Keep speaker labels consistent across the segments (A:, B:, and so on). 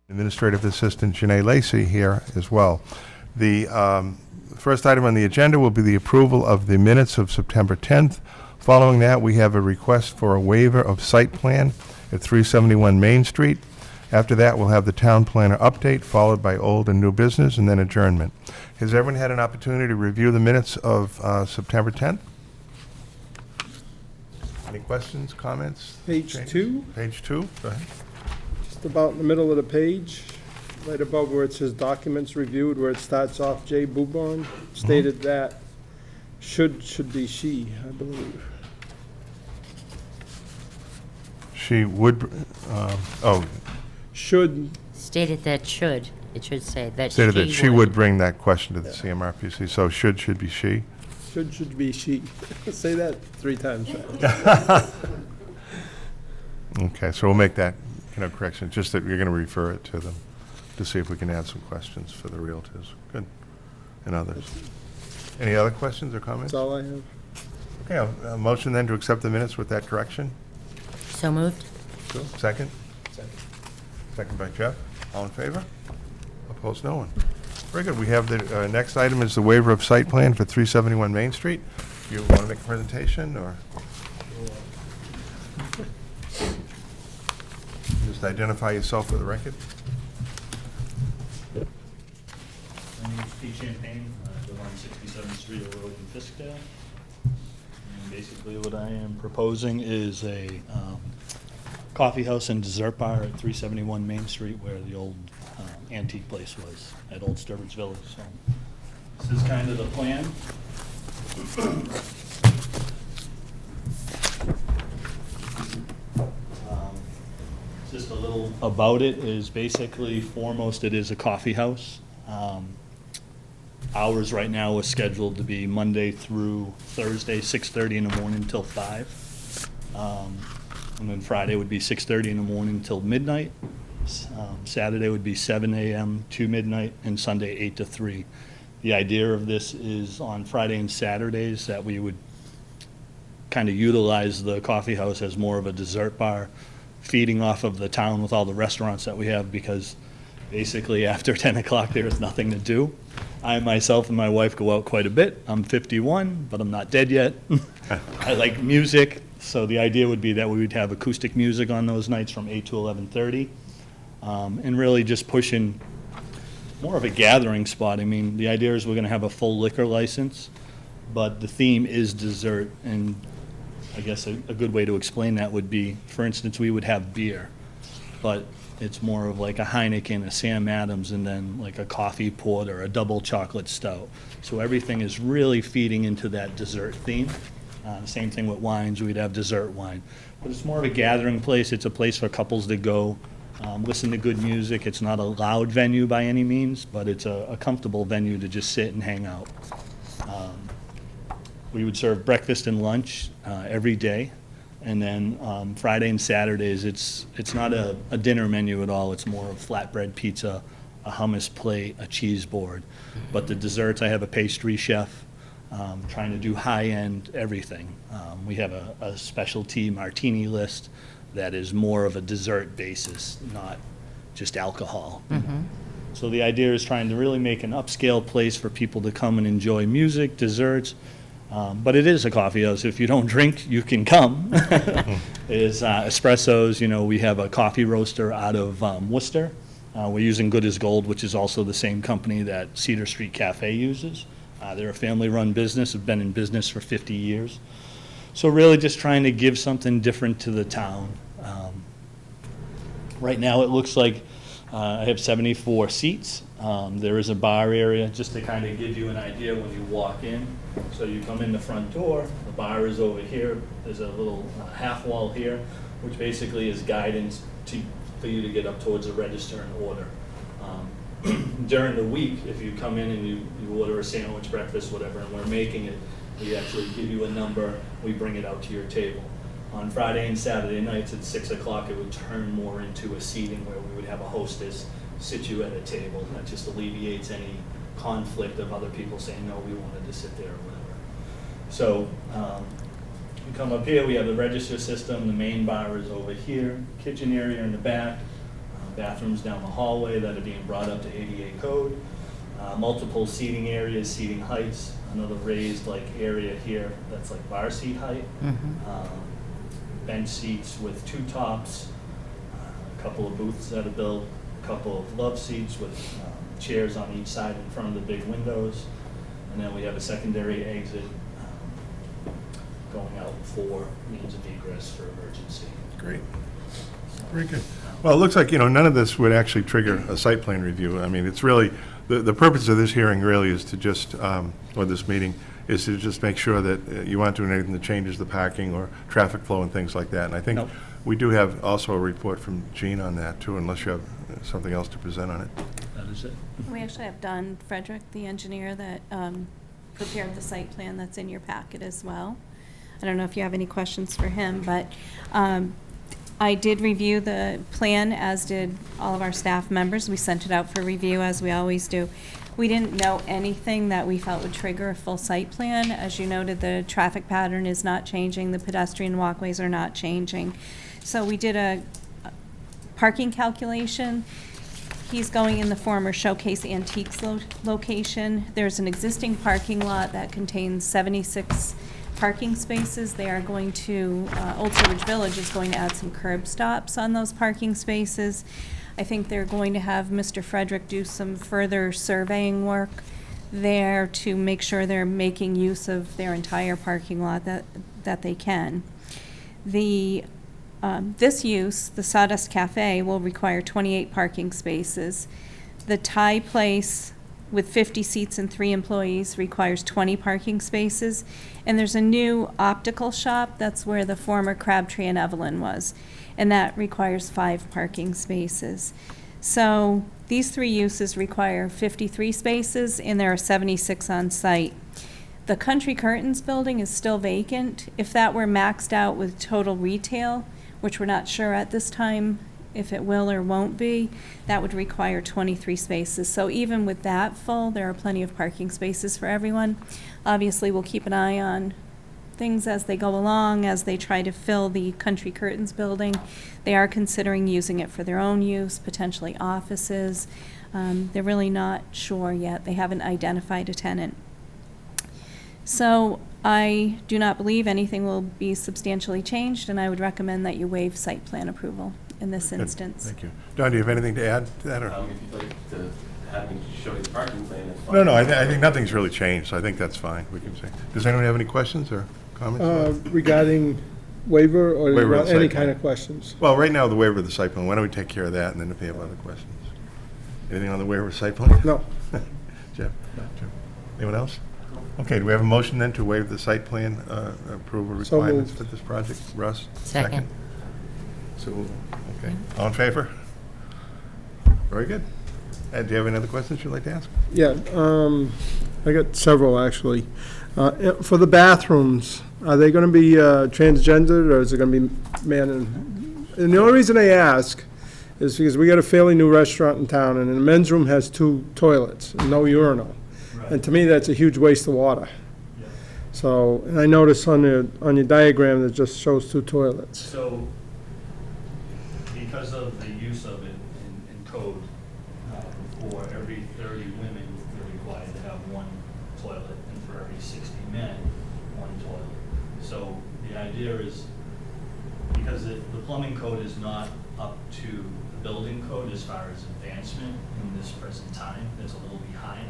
A: Administrative Assistant Janae Lacey here as well. The first item on the agenda will be the approval of the minutes of September 10th. Following that, we have a request for a waiver of site plan at 371 Main Street. After that, we'll have the town planner update, followed by old and new business, and then adjournment. Has everyone had an opportunity to review the minutes of September 10th? Any questions, comments?
B: Page
A: changes?
B: 2,
A: Page 2, go ahead.
B: just about in the middle of the page, right above where it says documents reviewed, where it starts off, J. Bubon stated that should be she, I believe.
A: She would,
B: Should,
C: Stated that should. It should say that
A: stated that she would bring that question to the
B: Yeah.
A: CMRPC, so should be she.
B: should be she. Say that 3 times fast.
A: Okay, so we'll make that, correction, just that you're going to refer it to them to see if we can add some questions for the Realtors. Good. And others. Any other questions or comments?
B: That's all I have.
A: Okay, a motion then to accept the minutes with that correction.
C: So moved?
A: Second? Second by Jeff. All in favor? Opposed, no one. Very good. We have the next item is the waiver of site plan for 371 Main Street. You want to make a presentation, or? Just identify yourself for the record.
D: My name is Pete Champagne. I live on 67th Street Road in Fiskdale. And basically what I am proposing is a coffee house and dessert bar at 371 Main Street, where the old antique place was at Old Sturbridge Village. So this is kind of the plan. Just a little about it is basically, foremost, it is a coffee house. Hours right now are scheduled to be Monday through Thursday, 6:30 in the morning till 5. And then Friday would be 6:30 in the morning till midnight. Saturday would be 7 a.m. to midnight, and Sunday 8 to 3. The idea of this is on Friday and Saturdays that we would kind of utilize the coffee house as more of a dessert bar, feeding off of the town with all the restaurants that we have, because basically after 10 o'clock there is nothing to do. I myself and my wife go out quite a bit. I'm 51, but I'm not dead yet. I like music, so the idea would be that we would have acoustic music on those nights from 8 to 11:30, and really just pushing more of a gathering spot. I mean, the idea is we're going to have a full liquor license, but the theme is dessert, and I guess a good way to explain that would be, for instance, we would have beer, but it's more of like a Heineken, a Sam Adams, and then like a coffee porter, a double chocolate stout. So everything is really feeding into that dessert theme. Same thing with wines, we'd have dessert wine. But it's more of a gathering place. It's a place for couples to go, listen to good music. It's not a loud venue by any means, but it's a comfortable venue to just sit and hang out. We would serve breakfast and lunch every day. And then Friday and Saturdays, it's not a dinner menu at all. It's more of flatbread pizza, a hummus plate, a cheese board. But the desserts, I have a pastry chef trying to do high-end everything. We have a specialty martini list that is more of a dessert basis, not just alcohol. So the idea is trying to really make an upscale place for people to come and enjoy music, desserts. But it is a coffee house. If you don't drink, you can come. Is espressos. We have a coffee roaster out of Worcester. We're using Good as Gold, which is also the same company that Cedar Street Cafe uses. They're a family-run business, have been in business for 50 years. So really just trying to give something different to the town. Right now it looks like I have 74 seats. There is a bar area, just to kind of give you an idea when you walk in. So you come in the front door, the bar is over here, there's a little half wall here, which basically is guidance for you to get up towards the register and order. During the week, if you come in and you order a sandwich, breakfast, whatever, and we're making it, we actually give you a number, we bring it out to your table. On Friday and Saturday nights at 6 o'clock, it would turn more into a seating where we would have a hostess sit you at a table. That just alleviates any conflict of other people saying, no, we wanted to sit there or whatever. So you come up here, we have the register system, the main bar is over here, kitchen area in the back. bathrooms down the hallway that are being brought up to ADA code, multiple seating areas, seating heights, another raised like area here that's like bar seat height, bench seats with two tops, a couple of booths that are built, a couple of love seats with chairs on each side in front of the big windows, and then we have a secondary exit going out for means of egress for emergency.
A: Great. Very good. Well, it looks like, none of this would actually trigger a site plan review. I mean, it's really, the purpose of this hearing really is to just, or this meeting, is to just make sure that you aren't doing anything that changes the parking or traffic flow and things like that. And I think
D: Nope.
A: we do have also a report from Jean on that, too, unless you have something else to present on it.
D: That is it.
E: We actually have Don Frederick, the engineer that prepared the site plan that's in your packet as well. I don't know if you have any questions for him, but I did review the plan, as did all of our staff members. We sent it out for review, as we always do. We didn't know anything that we felt would trigger a full site plan. As you noted, the traffic pattern is not changing, the pedestrian walkways are not changing. So we did a parking calculation. He's going in the former Showcase Antiques location. There's an existing parking lot that contains 76 parking spaces. They are going to, Old Sturbridge Village is going to add some curb stops on those parking spaces. I think they're going to have Mr. Frederick do some further surveying work there to make sure they're making use of their entire parking lot that they can. This use, the Sawdust Cafe, will require 28 parking spaces. The Thai Place with 50 seats and 3 employees requires 20 parking spaces. And there's a new optical shop, that's where the former Crabtree and Evelyn was, and that requires 5 parking spaces. So these 3 uses require 53 spaces, and there are 76 on site. The Country Curtains building is still vacant. If that were maxed out with total retail, which we're not sure at this time if it will or won't be, that would require 23 spaces. So even with that full, there are plenty of parking spaces for everyone. Obviously, we'll keep an eye on things as they go along, as they try to fill the Country Curtains building. They are considering using it for their own use, potentially offices. They're really not sure yet. They haven't identified a tenant. So I do not believe anything will be substantially changed, and I would recommend that you waive site plan approval in this
A: Good.
E: instance.
A: Thank you. Don, do you have anything to add to that? Or?
F: If you'd like to have me show you the parking plan, that's fine.
A: No, I think nothing's really changed, so I think that's fine. We can say. Does anyone have any questions or comments?
B: Regarding waiver or
A: Waiver of
B: any
A: site
B: kind
A: plan.
B: of questions?
A: Well, right now, the waiver of the site plan, why don't we take care of that, and then if you have other questions? Anything on the waiver of site plan?
B: No.
A: Jeff? Jim? Anyone else? Okay, do we have a motion then to waive the site plan approval
B: So
A: requirements
B: moved.
A: for this project? Russ?
C: Second.
A: So, okay. All in favor? Very good. Do you have any other questions you'd like to ask?
B: Yeah, I got several, actually. For the bathrooms, are they going to be transgendered, or is it going to be man and the only reason I ask is because we got a fairly new restaurant in town, and the men's room has 2 toilets, and no urinal. And to me, that's a huge waste of water.
D: Yeah.
B: So, and I noticed on your diagram that just shows 2 toilets.
D: So, because of the use of it in code, for every 30 women, you're required to have 1 toilet, and for every 60 men, 1 toilet. So the idea is, because the plumbing code is not up to the building code as far as advancement in this present time, it's a little behind.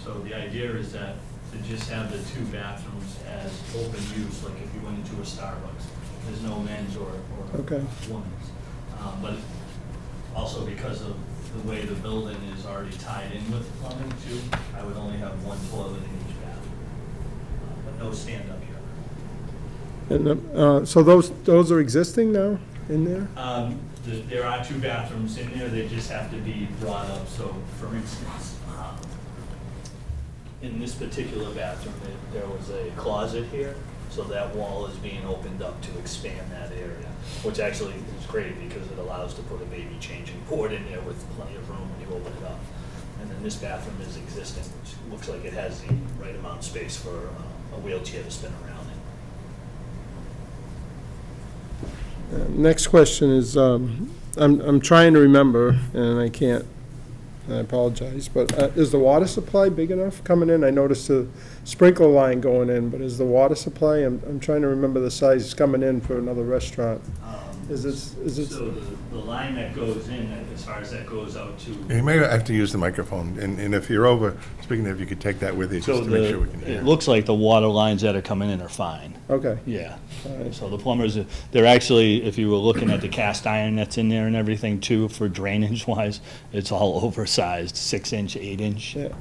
D: So the idea is that to just have the 2 bathrooms as open use, like if you went into a Starbucks, there's no men's or
B: Okay.
D: women's. But also because of the way the building is already tied in with plumbing too, I would only have 1 toilet in each bathroom, but no stand-up here.
B: And so those are existing now in there?
D: There are 2 bathrooms in there, they just have to be brought up. So for instance, in this particular bathroom, there was a closet here, so that wall is being opened up to expand that area, which actually is great because it allows to put a baby changing board in there with plenty of room when you open it up. And then this bathroom is existing, which looks like it has the right amount of space for a wheelchair to spin around in.
B: Next question is, I'm trying to remember, and I can't, I apologize, but is the water supply big enough coming in? I noticed a sprinkler line going in, but is the water supply, I'm trying to remember the size coming in for another restaurant. Is it,
D: So the line that goes in, as far as that goes out to.
A: You may have to use the microphone, and if you're over, speaking of, you could take that with you,
D: So
A: just to make sure we can hear.
D: it looks like the water lines that are coming in are fine.
B: okay,
D: Yeah.
B: all right,
D: So the plumbers, they're actually, if you were looking at the cast iron that's in there and everything too, for drainage wise, it's all oversized, 6-inch, 8-inch.
B: yeah.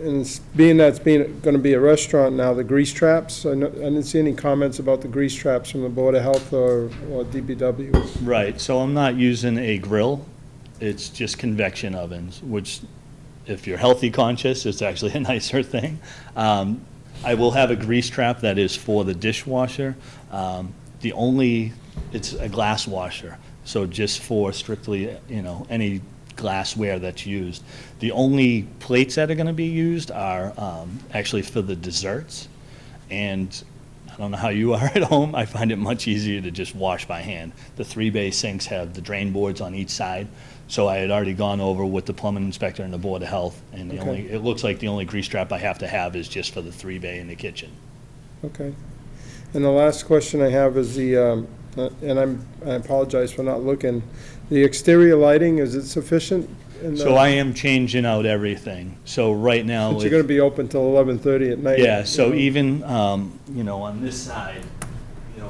B: And being that's gonna be a restaurant now, the grease traps, I didn't see any comments about the grease traps from the Board of Health or DPW.
D: Right, so I'm not using a grill, it's just convection ovens, which, if you're healthy conscious, it's actually a nicer thing. I will have a grease trap that is for the dishwasher. It's a glass washer, so just for strictly, any glassware that's used. The only plates that are gonna be used are actually for the desserts. And I don't know how you are at home, I find it much easier to just wash by hand. The 3-bay sinks have the drain boards on each side, so I had already gone over with the plumbing inspector and the Board of Health, and
B: Okay.
D: it looks like the only grease trap I have to have is just for the 3-bay in the kitchen.
B: Okay. And the last question I have is and I apologize for not looking, the exterior lighting, is it sufficient?
D: So I am changing out everything, so right now.
B: But you're gonna be open till 11:30 at night.
D: Yeah, so
B: you know?
D: even, on this side,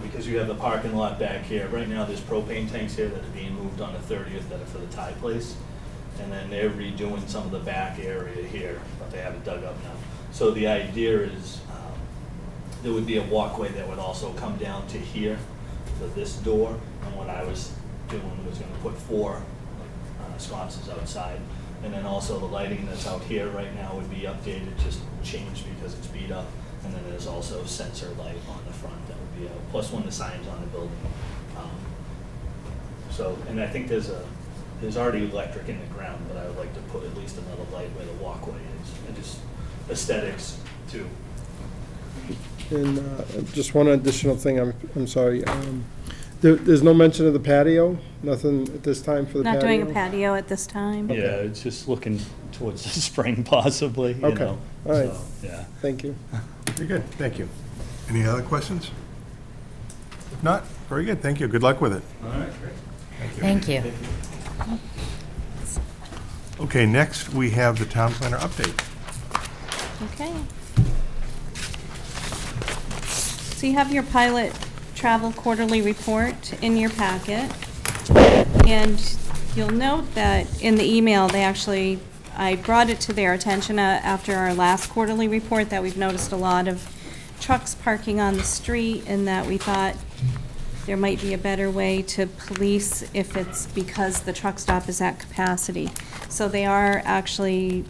D: because you have the parking lot back here, right now there's propane tanks here that are being moved on the 30th that are for the Thai place. And then they're redoing some of the back area here, but they have it dug up now. So the idea is, there would be a walkway that would also come down to here, to this door. And what I was doing was gonna put 4 sconces outside. And then also the lighting that's out here right now would be updated, just changed because it's beat up. And then there's also sensor light on the front that would be out, plus one of the signs on the building. And I think there's already electric in the ground, but I would like to put at least another light where the walkway is, and just aesthetics too.
B: And just one additional thing, I'm sorry, there's no mention of the patio? Nothing at this time for the patio?
E: Not doing a patio at this time.
D: Yeah, it's just looking towards the spring possibly, you
B: Okay.
D: know.
B: All right.
D: So, yeah.
B: Thank you.
A: Very good, thank you. Any other questions? If not, very good, thank you, good luck with it.
D: All right, great.
C: Thank you.
A: Okay, next, we have the town planner update.
E: Okay. So you have your pilot travel quarterly report in your packet. And you'll note that in the email, I brought it to their attention after our last quarterly report that we've noticed a lot of trucks parking on the street and that we thought there might be a better way to police if it's because the truck stop is at capacity. So they are actually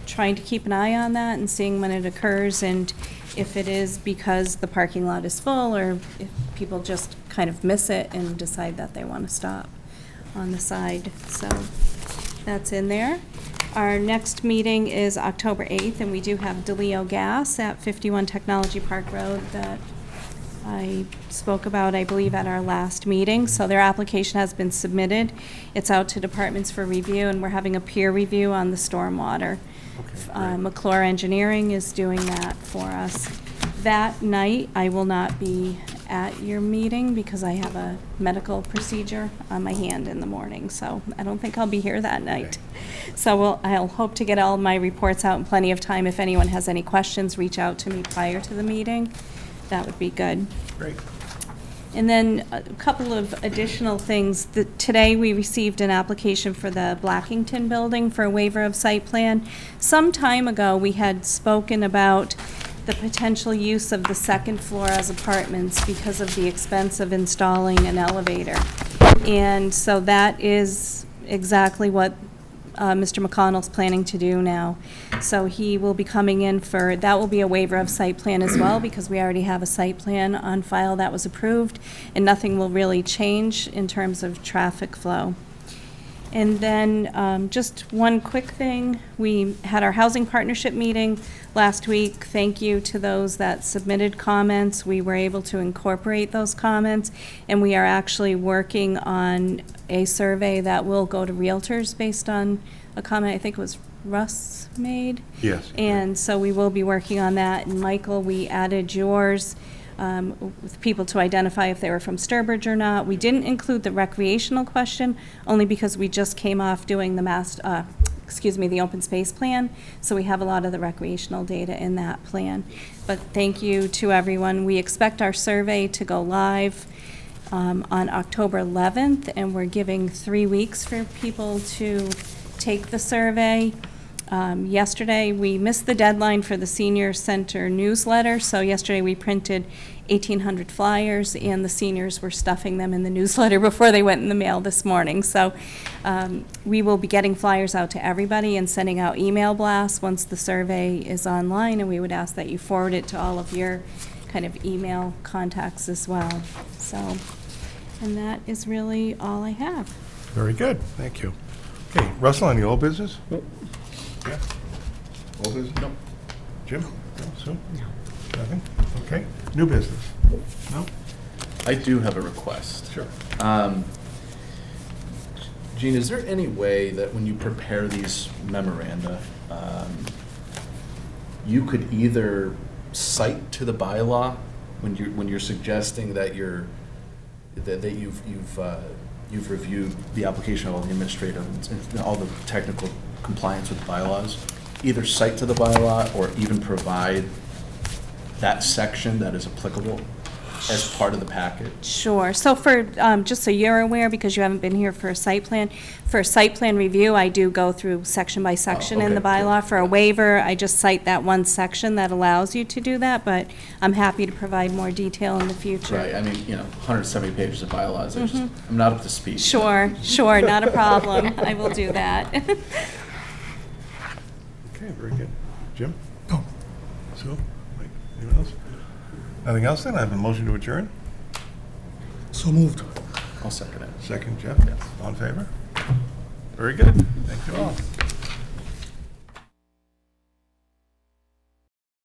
E: trying to keep an eye on that and seeing when it occurs and if it is because the parking lot is full or if people just kind of miss it and decide that they want to stop on the side. So that's in there. Our next meeting is October 8th, and we do have DeLeo Gas at 51 Technology Park Road that I spoke about, I believe, at our last meeting. So their application has been submitted. It's out to departments for review, and we're having a peer review on the stormwater. McClure Engineering is doing that for us. That night, I will not be at your meeting because I have a medical procedure on my hand in the morning, so I don't think I'll be here that night. So I'll hope to get all my reports out in plenty of time. If anyone has any questions, reach out to me prior to the meeting. That would be good.
A: Great.
E: And then a couple of additional things. Today, we received an application for the Blackington building for a waiver of site plan. Some time ago, we had spoken about the potential use of the second floor as apartments because of the expense of installing an elevator. And so that is exactly what Mr. McConnell's planning to do now. So he will be coming in that will be a waiver of site plan as well, because we already have a site plan on file that was approved, and nothing will really change in terms of traffic flow. And then, just one quick thing, we had our housing partnership meeting last week. Thank you to those that submitted comments. We were able to incorporate those comments, and we are actually working on a survey that will go to realtors based on a comment I think it was Russ made.
A: Yes.
E: And so we will be working on that. And Michael, we added yours with people to identify if they were from Sturbridge or not. We didn't include the recreational question, only because we just came off doing the open space plan. So we have a lot of the recreational data in that plan. But thank you to everyone. We expect our survey to go live on October 11th, and we're giving 3 weeks for people to take the survey. Yesterday, we missed the deadline for the senior center newsletter, so yesterday we printed 1,800 flyers, and the seniors were stuffing them in the newsletter before they went in the mail this morning. So we will be getting flyers out to everybody and sending out email blasts once the survey is online, and we would ask that you forward it to all of your kind of email contacts as well. So, and that is really all I have.
A: Very good, thank you. Okay, Russell, any old business?
B: Nope.
A: Yeah. Old business? No. Jim? No, Sue? No. Nothing? Okay. New business? No?
G: I do have a request.
A: Sure.
G: Gene, is there any way that when you prepare these memoranda, you could either cite to the bylaw when you're suggesting that you've reviewed the application of all the administrative and all the technical compliance with the bylaws, either cite to the bylaw or even provide that section that is applicable as part of the packet?
E: Sure. So for, just so you're aware, because you haven't been here for a site plan review, I do go through section by section in the
G: okay,
E: bylaw.
G: good.
E: For a waiver, I just cite that one section that allows you to do that, but I'm happy to provide more detail in the future.
G: Right, I mean, 170 pages of bylaws, I'm not up to speed.
E: Sure, not a problem. I will do that.
A: Okay, very good. Jim? No. Sue? Mike? Anyone else? Nothing else then? I have a motion to adjourn.
B: So moved.
G: I'll second it.
A: Second, Jeff? Yes. All in favor? Very good. Thank you all.